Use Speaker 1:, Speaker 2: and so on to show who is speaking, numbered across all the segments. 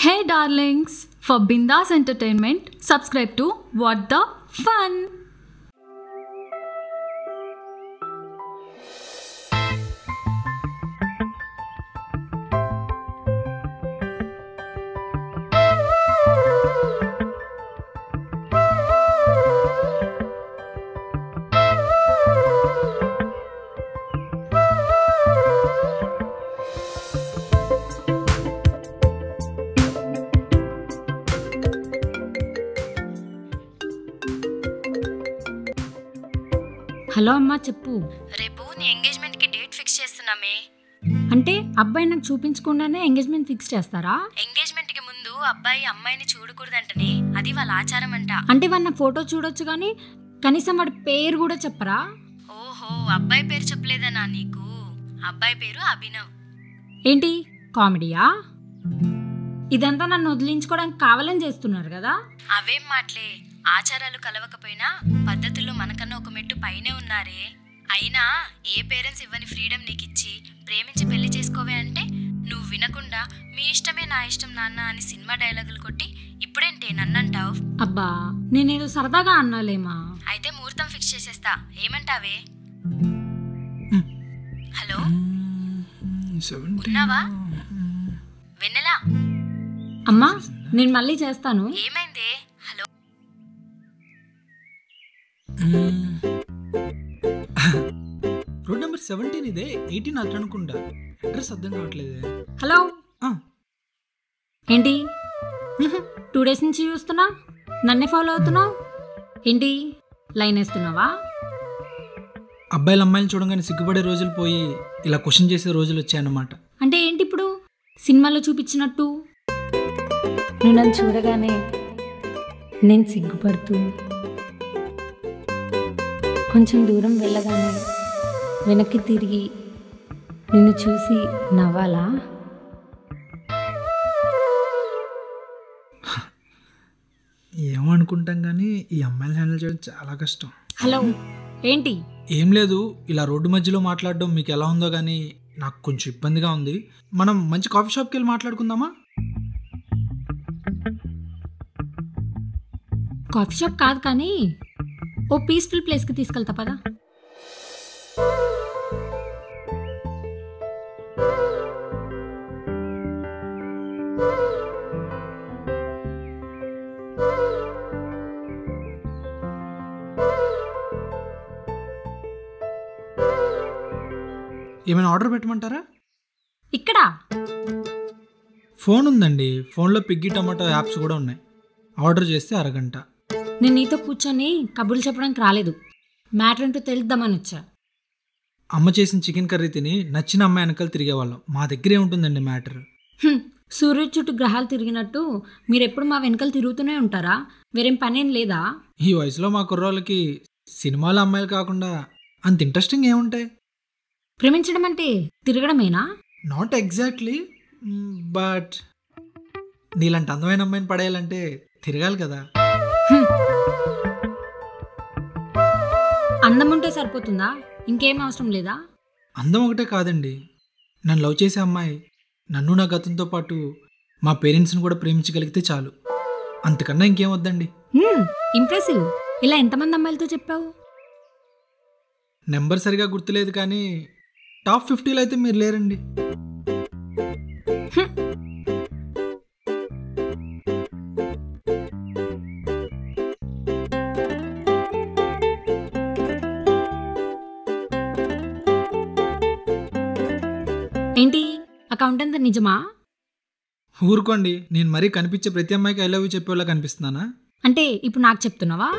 Speaker 1: Hey darlings, for Bindas Entertainment, subscribe to What the Fun.
Speaker 2: Hello అమ్మా చెప్పు.
Speaker 3: రేపు నీ ఎంగేజ్మెంట్కి డేట్ ఫిక్స్ చేస్తున్నామే.
Speaker 2: అంటే అబ్బాయి నాకు చూపించకుండానే ఎంగేజ్మెంట్ ఫిక్స్ చేస్తారా?
Speaker 3: ఎంగేజ్మెంట్కి ముందు అబ్బాయి అమ్మాయిని చూడకూడదంటనే, అది వాళ్ళ ఆచారం అంట.
Speaker 2: అంటే వాడి ఫోటో చూడొచ్చు కానీ కనీసం వాడి పేరు కూడా చెప్పరా?
Speaker 3: ఓహో, అబ్బాయి పేరు చెప్పలేదనా నీకు? అబ్బాయి పేరు అభినవ్.
Speaker 2: ఏంటి కామెడీయా? ఇదంతా నన్ను వదిలించుకోవడానికి కావాలని చేస్తున్నారు కదా?
Speaker 3: అవేం మాటలే, ఆచారాలు కలవకపోయినా పద్ధతుల్లో మనకన్నా ఒక మెట్టు పైనే ఉన్నారే. అయినా ఏ పేరెంట్స్ ఇవ్వని ఫ్రీడమ్ నీకు ఇచ్చి ప్రేమించి పెళ్లి చేసుకోవే అంటే నువ్వు వినకుండా మీ ఇష్టమే నా ఇష్టం నాన్న అని సినిమా డైలాగులు కొట్టి ఇప్పుడేంటే నన్నంటావు?
Speaker 2: అబ్బా నేనేదో సరదాగా అన్నాలేమా.
Speaker 3: అయితే ముహూర్తం ఫిక్స్ చేసేస్తా, ఏమంటావే? హలో ఉన్నావా వెన్నెలా?
Speaker 2: అమ్మా నేను మళ్ళీ చేస్తాను.
Speaker 3: ఏమైందే? హలో
Speaker 4: రోడ్ నెంబర్ 17 ఇదే, 18 అట్లా అనుకుంటా. అడ్రస్ అర్థం కావట్లేదే.
Speaker 2: హలో ఏంటి 2 days నుంచి చూస్తున్నా, నన్నే ఫాలో అవుతున్నావు ఏంటి? లైన్ వేస్తున్నావా?
Speaker 4: అబ్బాయిలు అమ్మాయిలు చూడగానే సిగ్గుపడే రోజులు పోయి ఇలా క్వశ్చన్ చేసే రోజులు వచ్చాయన్నమాట.
Speaker 2: అంటే ఏంటి ఇప్పుడు సినిమాలో చూపించినట్టు? నువ్వు నన్ను చూడగానే నేను సిగ్గుపడుతూ కొంచెం దూరం వెళ్ళగానే వెనక్కి తిరిగి నిన్ను చూసి నవ్వాలా?
Speaker 4: ఏమనుకుంటాం కానీ ఈ అమ్మాయిలు హ్యాండిల్ చేయడం చాలా కష్టం.
Speaker 2: హలో ఏంటి?
Speaker 4: ఏం లేదు, ఇలా రోడ్డు మధ్యలో మాట్లాడడం మీకు ఎలా ఉందో కానీ నాకు కొంచెం ఇబ్బందిగా ఉంది. మనం మంచి కాఫీ షాప్కి వెళ్ళి మాట్లాడుకుందామా?
Speaker 2: కాఫీ షాప్ కాదు కానీ ఓ పీస్ఫుల్ ప్లేస్కి తీసుకెళ్తా పదా.
Speaker 4: ఏమైనా ఆర్డర్ పెట్టమంటారా?
Speaker 2: ఇక్కడ
Speaker 4: ఫోన్ ఉందండి, ఫోన్లో పిగ్గి టమాటో యాప్స్ కూడా ఉన్నాయి. ఆర్డర్ చేస్తే అరగంట.
Speaker 2: నేను నీతో కూర్చొని కబుర్లు చెప్పడానికి రాలేదు, మ్యాటర్ ఏంటో తెలుద్దామని వచ్చా.
Speaker 4: అమ్మ చేసిన చికెన్ కర్రీ తిని నచ్చిన అమ్మాయి వెనకాల తిరిగేవాళ్ళం. మా దగ్గరే ఉంటుందండి మ్యాటర్.
Speaker 2: సూర్యుడి చుట్టూ గ్రహాలు తిరిగినట్టు మీరు ఎప్పుడు మా వెనకాల తిరుగుతూనే ఉంటారా? వేరేం పనేం లేదా?
Speaker 4: ఈ వయసులో మా కుర్రోళ్ళకి సినిమాలు అమ్మాయిలు కాకుండా అంత ఇంట్రెస్టింగ్ ఏముంటాయి?
Speaker 2: ప్రేమించడం అంటే తిరగడమేనా?
Speaker 4: నాట్ ఎగ్జాక్ట్లీ, బట్ నీలాంటి అందమైన అమ్మాయిని పడేయాలంటే తిరగాలి కదా.
Speaker 2: అందం ఉంటే సరిపోతుందా? ఇంకేం అవసరం లేదా?
Speaker 4: అందం ఒకటే కాదండి, నన్ను లవ్ చేసే అమ్మాయి నన్ను నా గతంతో పాటు మా పేరెంట్స్ని కూడా ప్రేమించగలిగితే చాలు. అంతకన్నా ఇంకేం వద్దండి.
Speaker 2: ఇంప్రెసివ్. ఇలా ఎంతమంది అమ్మాయిలతో చెప్పావు?
Speaker 4: నెంబర్ సరిగా గుర్తులేదు కానీ టాప్ 50లో అయితే మీరు లేరండి.
Speaker 2: ఏంటి అకౌంట్ అంతా నిజమా?
Speaker 4: ఊరుకోండి, నేను మరీ కనిపించే ప్రతి అమ్మాయికి ఐ లవ్ యూ చెప్పేలా కనిపిస్తున్నానా?
Speaker 2: అంటే ఇప్పుడు నాకు చెప్తున్నావా?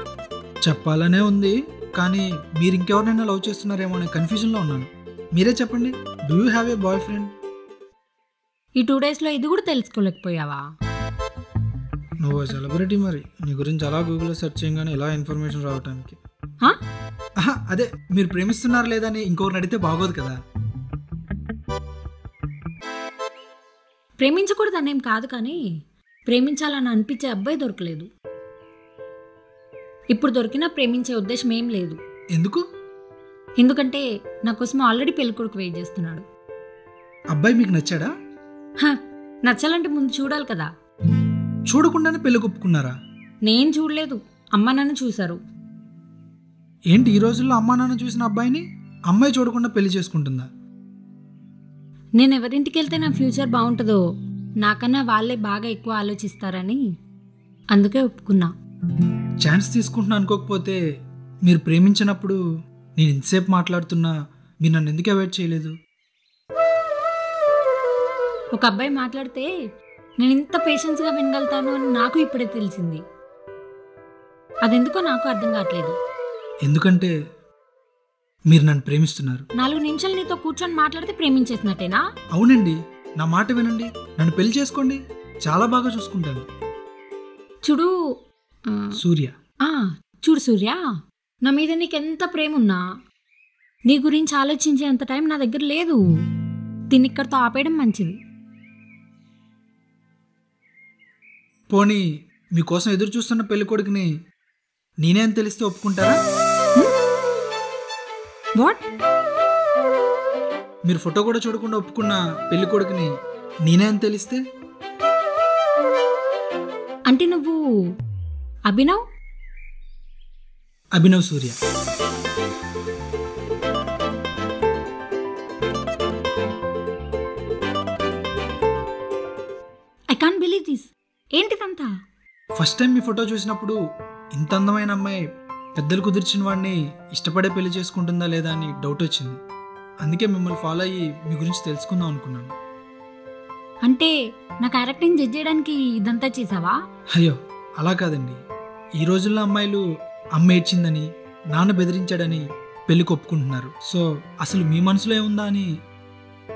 Speaker 4: చెప్పాలనే ఉంది కానీ మీరు ఇంకెవరినైనా లవ్ చేస్తున్నారేమో అనే కన్ఫ్యూజన్లో ఉన్నాను. మీరే చెప్పండి, do you have a boy friend?
Speaker 2: ఈ 2 daysలో ఇది కూడా తెలుసుకోలేకపోయావా?
Speaker 4: నువ్వు సెలబ్రిటీ, మరి నీ గురించి అలా గూగుల్లో సెర్చ్ చేయగానే ఇలా ఇన్ఫర్మేషన్ రావడానికి. అదే మీరు ప్రేమిస్తున్నారు లేదని ఇంకొకరిని అడిగితే బాగోదు కదా.
Speaker 2: ప్రేమించకూడదనేం కాదు కానీ ప్రేమించాలని అనిపించే అబ్బాయి దొరకలేదు. ఇప్పుడు దొరికినా ప్రేమించే ఉద్దేశం ఏం లేదు.
Speaker 4: ఎందుకు?
Speaker 2: ఎందుకంటే నా కోసం ఆల్రెడీ పెళ్ళికొడుకు వెయిట్ చేస్తున్నాడు.
Speaker 4: అబ్బాయి మీకు నచ్చాడా?
Speaker 2: నచ్చాలంటే ముందు చూడాలి కదా.
Speaker 4: చూడకుండానే పెళ్లి ఒప్పుకున్నారా?
Speaker 2: నేను చూడలేదు, అమ్మ నన్ను చూశారు.
Speaker 4: ఏంటి ఈ రోజుల్లో అమ్మా నాన్న చూసిన అబ్బాయిని అమ్మాయి చూడకుండా పెళ్లి చేసుకుంటుందా?
Speaker 2: నేను ఎవరింటికి వెళ్తే నా ఫ్యూచర్ బాగుంటుందో నాకన్నా వాళ్ళే బాగా ఎక్కువ ఆలోచిస్తారని అందుకే ఒప్పుకున్నా.
Speaker 4: ఛాన్స్ తీసుకుంటున్నా అనుకోకపోతే మీరు ప్రేమించినప్పుడు నేను ఇంతసేపు మాట్లాడుతున్నా మీరు నన్ను ఎందుకు అవాయిడ్ చేయలేదు?
Speaker 2: ఒక అబ్బాయి మాట్లాడితే నేను ఇంత పేషెన్స్గా వినగలుగుతాను అని నాకు ఇప్పుడే తెలిసింది. అదెందుకో నాకు అర్థం కావట్లేదు.
Speaker 4: ఎందుకంటే మీరు నన్ను ప్రేమిస్తున్నారు.
Speaker 2: 4 నిమిషాలు నీతో కూర్చొని మాట్లాడితే ప్రేమించేసినట్టేనా?
Speaker 4: అవునండి, నా మాట వినండి, నన్ను పెళ్లి చేసుకోండి, చాలా బాగా చూసుకుంటాను.
Speaker 2: చూడు
Speaker 4: సూర్య.
Speaker 2: చూడు సూర్య, నా మీద నీకెంత ప్రేమ ఉన్నా నీ గురించి ఆలోచించేంత టైం నా దగ్గర లేదు. దీన్ని ఇక్కడితో ఆపేయడం మంచిది.
Speaker 4: పోనీ మీకోసం ఎదురు చూస్తున్న పెళ్లి కొడుకుని నేనే అని తెలిస్తే ఒప్పుకుంటారా?
Speaker 2: వాట్?
Speaker 4: మీరు ఫోటో కూడా చూడకుండా ఒప్పుకున్న పెళ్లి కొడుకుని నేనే అని తెలిస్తే?
Speaker 2: అంటే నువ్వు
Speaker 4: Abhinav Surya.
Speaker 2: I can't believe this. ఏంటిదంతా?
Speaker 4: ఫస్ట్ టైం మీ ఫోటో చూసినప్పుడు ఇంత అందమైన అమ్మాయి పెద్దలు కుదిర్చిన వాడిని ఇష్టపడే పెళ్లి చేసుకుంటుందా లేదా అని డౌట్ వచ్చింది. అందుకే మిమ్మల్ని ఫాలో అయ్యి మీ గురించి తెలుసుకుందాం అనుకున్నాను.
Speaker 2: అంటే నా క్యారెక్టర్ని జడ్జ్ చేయడానికి ఇదంతా చేసావా?
Speaker 4: అయ్యో అలా కాదండి. ఈ రోజుల్లో అమ్మాయిలు అమ్మ ఏడ్చిందని నాన్న బెదిరించాడని పెళ్లికి ఒప్పుకుంటున్నారు. సో అసలు మీ మనసులో ఏముందా అని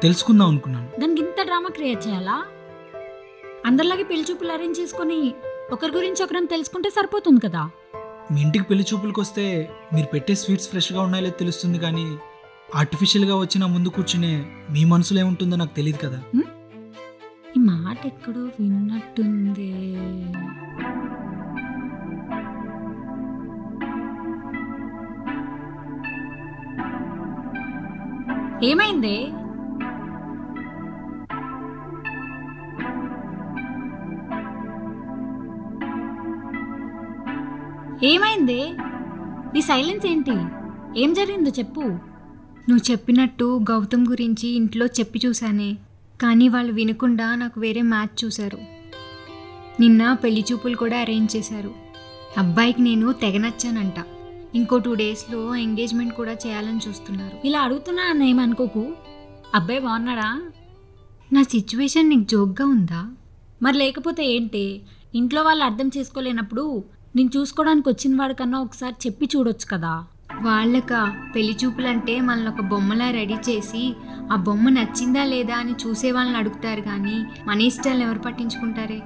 Speaker 4: తెలుసుకుందాం అనుకున్నాను.
Speaker 2: దానికి ఇంత డ్రామా క్రియేట్ చేయాలా? అందరిలాగే పెళ్లి చూపులు అరేంజ్ చేసుకుని ఒకరి గురించి ఒకరం తెలుసుకుంటే సరిపోతుంది కదా.
Speaker 4: మీ ఇంటికి పెళ్లి చూపులకు వస్తే మీరు పెట్టే స్వీట్స్ ఫ్రెష్గా ఉన్నాయో లేదో తెలుస్తుంది, కానీ ఆర్టిఫిషియల్గా వచ్చిన ముందు కూర్చునే మీ మనసులో ఏముంటుందో నాకు తెలియదు కదా.
Speaker 2: ఈ మాట ఎక్కడో విన్నట్టుంది. ఏమైంది? ఏమైంది? ఈ సైలెన్స్ ఏంటి? ఏం జరిగిందో చెప్పు.
Speaker 5: నువ్వు చెప్పినట్టు గౌతమ్ గురించి ఇంట్లో చెప్పి చూశానే, కానీ వాళ్ళు వినకుండా నాకు వేరే మ్యాచ్ చూశారు. నిన్న పెళ్లి చూపులు కూడా అరేంజ్ చేశారు. అబ్బాయికి నేను తెగ నచ్చానంట. ఇంకో 2 డేస్లో ఎంగేజ్మెంట్ కూడా చేయాలని చూస్తున్నారు.
Speaker 2: ఇలా అడుగుతున్నా అని ఏమనుకోకు. అబ్బాయి బాగున్నాడా?
Speaker 5: నా సిచ్యువేషన్ నీకు జోక్గా ఉందా?
Speaker 2: మరి లేకపోతే ఏంటి? ఇంట్లో వాళ్ళు అర్థం చేసుకోలేనప్పుడు నేను చూసుకోవడానికి వచ్చిన వాడికన్నా ఒకసారి చెప్పి చూడొచ్చు కదా.
Speaker 5: వాళ్ళక పెళ్లి చూపులంటే మనల్ని ఒక బొమ్మలా రెడీ చేసి ఆ బొమ్మ నచ్చిందా లేదా అని చూసే వాళ్ళని అడుగుతారు, కానీ మన ఇష్టాలను ఎవరు పట్టించుకుంటారే?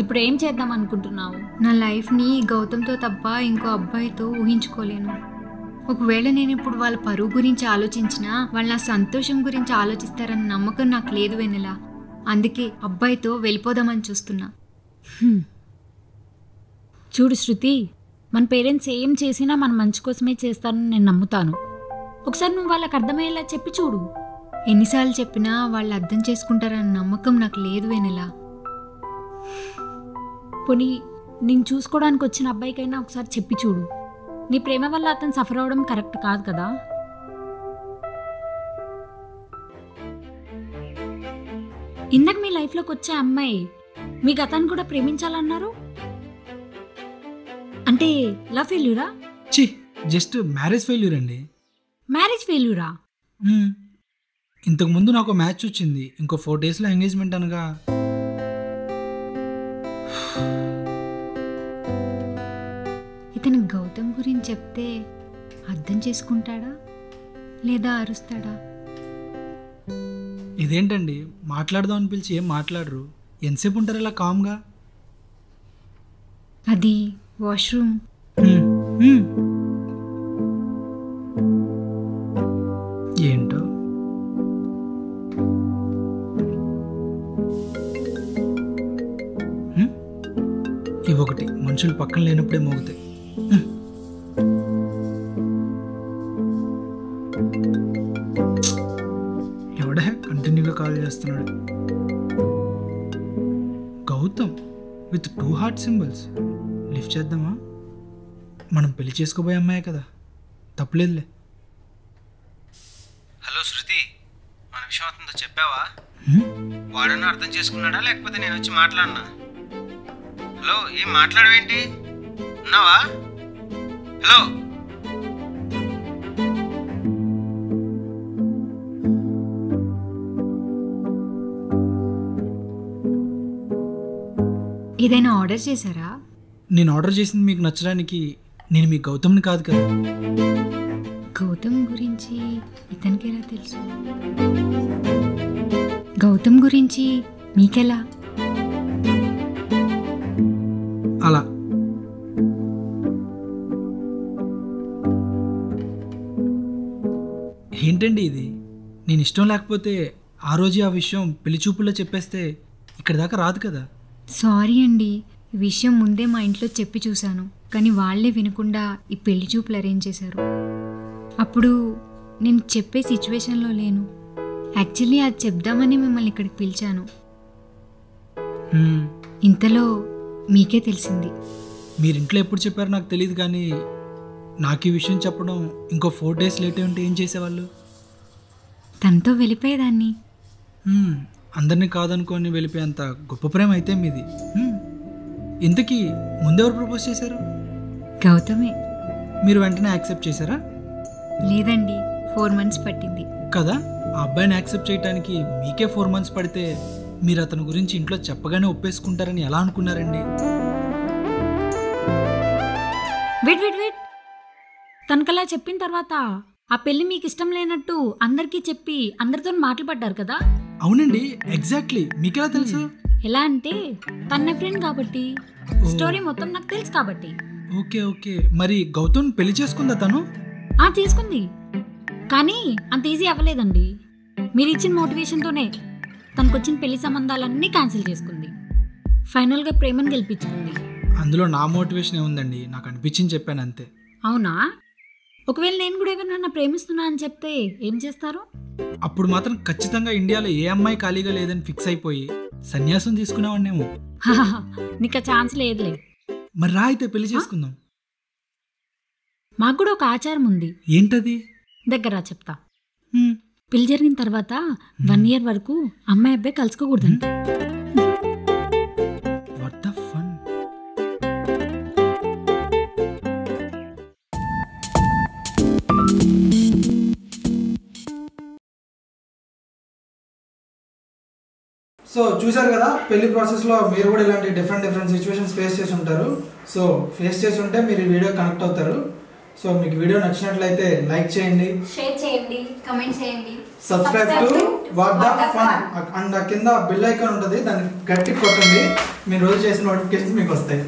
Speaker 2: ఇప్పుడు ఏం చేద్దాం అనుకుంటున్నావు?
Speaker 5: నా లైఫ్ని గౌతమ్తో తప్ప ఇంకో అబ్బాయితో ఊహించుకోలేను. ఒకవేళ నేను ఇప్పుడు వాళ్ళ పరువు గురించి ఆలోచించినా వాళ్ళు నా సంతోషం గురించి ఆలోచిస్తారన్న నమ్మకం నాకు లేదు వెన్నెల. అందుకే అబ్బాయితో వెళ్ళిపోదామని చూస్తున్నా.
Speaker 2: చూడు శృతి, మన పేరెంట్స్ ఏం చేసినా మన మంచి కోసమే చేస్తారని నేను నమ్ముతాను. ఒకసారి నువ్వు వాళ్ళకి అర్థమయ్యేలా చెప్పి చూడు.
Speaker 5: ఎన్నిసార్లు చెప్పినా వాళ్ళు అర్థం చేసుకుంటారన్న నమ్మకం నాకు లేదు వెన్నెల.
Speaker 2: పోనీ నేను చూసుకోవడానికి వచ్చిన అబ్బాయికైనా ఒకసారి చెప్పి చూడు. నీ ప్రేమ వల్ల అతను సఫర్ అవ్వడం కరెక్ట్ కాదు కదా. ఇందాక మీ లైఫ్లోకి వచ్చే అమ్మాయి మీ గతాన్ని కూడా ప్రేమించాలన్నారు. అంటే లవ్ ఫెయిల్యూరా?
Speaker 4: చి, జస్ట్ మ్యారేజ్ ఫెయిల్యూర్ అండి.
Speaker 2: మ్యారేజ్ ఫెయిల్యూరా?
Speaker 4: ఇంతకుముందు నాకు మ్యాచ్ వచ్చింది, ఇంకో 4 డేస్లో ఎంగేజ్మెంట్ అనగా
Speaker 5: ఇతను గౌతమ్ గురించి చెప్తే అర్థం చేసుకుంటాడా లేదా అరుస్తాడా?
Speaker 4: ఇదేంటండి మాట్లాడదాం అని పిలిచి ఏం మాట్లాడరు? ఎంతసేపు ఉంటారు ఇలా కామ్గా?
Speaker 5: అది వాష్రూమ్.
Speaker 4: ఏంటో ఇవొకటి మనుషులు పక్కన లేనప్పుడే మోగుతాయి. ఎవడే కంటిన్యూగా కాల్ చేస్తున్నాడు? Gautam with 2 heart symbols. Lift చేద్దామా? మనం పెళ్లి చేసుకోబోయే అమ్మాయే కదా, తప్పులేదులే.
Speaker 6: హలో శృతి, మన విషయం అతనితో చెప్పావా? వాడన్నా అర్థం చేసుకున్నాడా లేకపోతే నేను వచ్చి మాట్లాడినా? హలో, ఏం మాట్లాడవేంటి? ఉన్నావా? హలో.
Speaker 5: ఏదైనా ఆర్డర్ చేశారా?
Speaker 4: నేను ఆర్డర్ చేసింది మీకు నచ్చడానికి నేను మీ గౌతమ్ని కాదు కదా.
Speaker 5: గౌతమ్ గురించి ఇతనికి ఎలా తెలుసు? గౌతమ్ గురించి మీకెలా?
Speaker 4: అలా ఏంటండి ఇది? నేను ఇష్టం లేకపోతే ఆ రోజే ఆ విషయం పెళ్లి చూపుల్లో చెప్పేస్తే ఇక్కడ దాకా రాదు కదా.
Speaker 5: సారీ అండి, ఈ విషయం ముందే మా ఇంట్లో చెప్పి చూశాను, కానీ వాళ్ళే వినకుండా ఈ పెళ్లి చూపులు అరేంజ్ చేశారు. అప్పుడు నేను చెప్పే సిచ్యువేషన్లో లేను. యాక్చువల్లీ అది చెప్దామని మిమ్మల్ని ఇక్కడికి పిలిచాను. ఇంతలో మీకే తెలిసింది.
Speaker 4: మీరు ఇంట్లో ఎప్పుడు చెప్పారో నాకు తెలియదు, కానీ నాకు ఈ విషయం చెప్పడం ఇంకో 4 days లేట్ అయి ఉంటే ఏం చేసేవాళ్ళు?
Speaker 5: తనతో వెళ్ళిపోయేదాన్ని.
Speaker 4: అందరినీ కాదనుకొని వెళ్ళిపోయేంత గొప్ప ప్రేమ అయితే మీది. ఇంతకీ ముందెవరు ప్రపోజ్ చేశారు?
Speaker 5: గౌతమే.
Speaker 4: మీరు వెంటనే యాక్సెప్ట్ చేశారా?
Speaker 5: లేదండి, 4 months పట్టింది
Speaker 4: కదా. ఆ అబ్బాయిని యాక్సెప్ట్ చేయడానికి మీకే 4 months పడితే మీరు అతని గురించి ఇంట్లో చెప్పగానే ఒప్పేసుకుంటారని ఎలా అనుకున్నారండి?
Speaker 2: వెయిట్ వెయిట్ వెయిట్, తనకలా చెప్పిన తర్వాత ఆ పెళ్లి మీకు ఇష్టం లేనట్టు అందరికీ చెప్పి అందరితో మాటలు పడ్డారు కదా.
Speaker 4: అవునండి, ఎగ్జాక్ట్లీ. మీకెలా తెలుసు?
Speaker 2: ఎలా అంటే తన ఫ్రెండ్ కాబట్టి, స్టోరీ మొత్తం నాకు తెలుసు కాబట్టి.
Speaker 4: Okay okay. మరి గౌతమ్ పెళ్లి చేసుకుందా తను?
Speaker 2: చేసుకుంది, కానీ అంత ఈజీ అవ్వలేదండి. మీరు ఇచ్చిన మోటివేషన్తోనే తనకొచ్చిన పెళ్లి సంబంధాలన్నీ క్యాన్సిల్ చేసుకుంది. ఫైనల్గా ప్రేమను గెలిపించుకుంది.
Speaker 4: అందులో నా మోటివేషన్ ఏముందండి, నాకు అనిపించింది చెప్పాను అంతే.
Speaker 2: అవునా? ఒకవేళ నేను కూడా ఎవరినైనా ప్రేమిస్తున్నా అని చెప్తే ఏం చేస్తారు?
Speaker 4: అప్పుడు మాత్రం ఖచ్చితంగా ఇండియాలో ఏ అమ్మాయి ఖాళీగా లేదని ఫిక్స్ అయిపోయి సన్యాసం తీసుకునేవాడినేమో.
Speaker 2: నీకు ఆ ఛాన్స్ లేదులే.
Speaker 4: మరి రా అయితే పెళ్లి చేసుకుందాం.
Speaker 2: మాకు కూడా ఒక ఆచారం ఉంది.
Speaker 4: ఏంటది?
Speaker 2: దగ్గర చెప్తా. పెళ్లి జరిగిన తర్వాత 1 year వరకు అమ్మాయి అబ్బాయి కలుసుకోకూడదంట.
Speaker 4: What the fun.
Speaker 7: సో చూసారు కదా, పెళ్లి ప్రాసెస్లో మీరు కూడా ఇలాంటి డిఫరెంట్ సిచ్యువేషన్స్ ఫేస్ చేసి ఉంటారు. సో ఫేస్ చేసి ఉంటే మీరు ఈ వీడియో కనెక్ట్ అవుతారు. సో మీకు వీడియో నచ్చినట్లయితే లైక్ చేయండి,
Speaker 3: షేర్ చేయండి, కమెంట్ చేయండి,
Speaker 7: subscribe to what the fun and కింద బెల్ ఐకాన్ ఉంటుంది, దాన్ని గట్టి కొట్టండి. మీరు రోజు చేసిన నోటిఫికేషన్స్ మీకు వస్తాయి.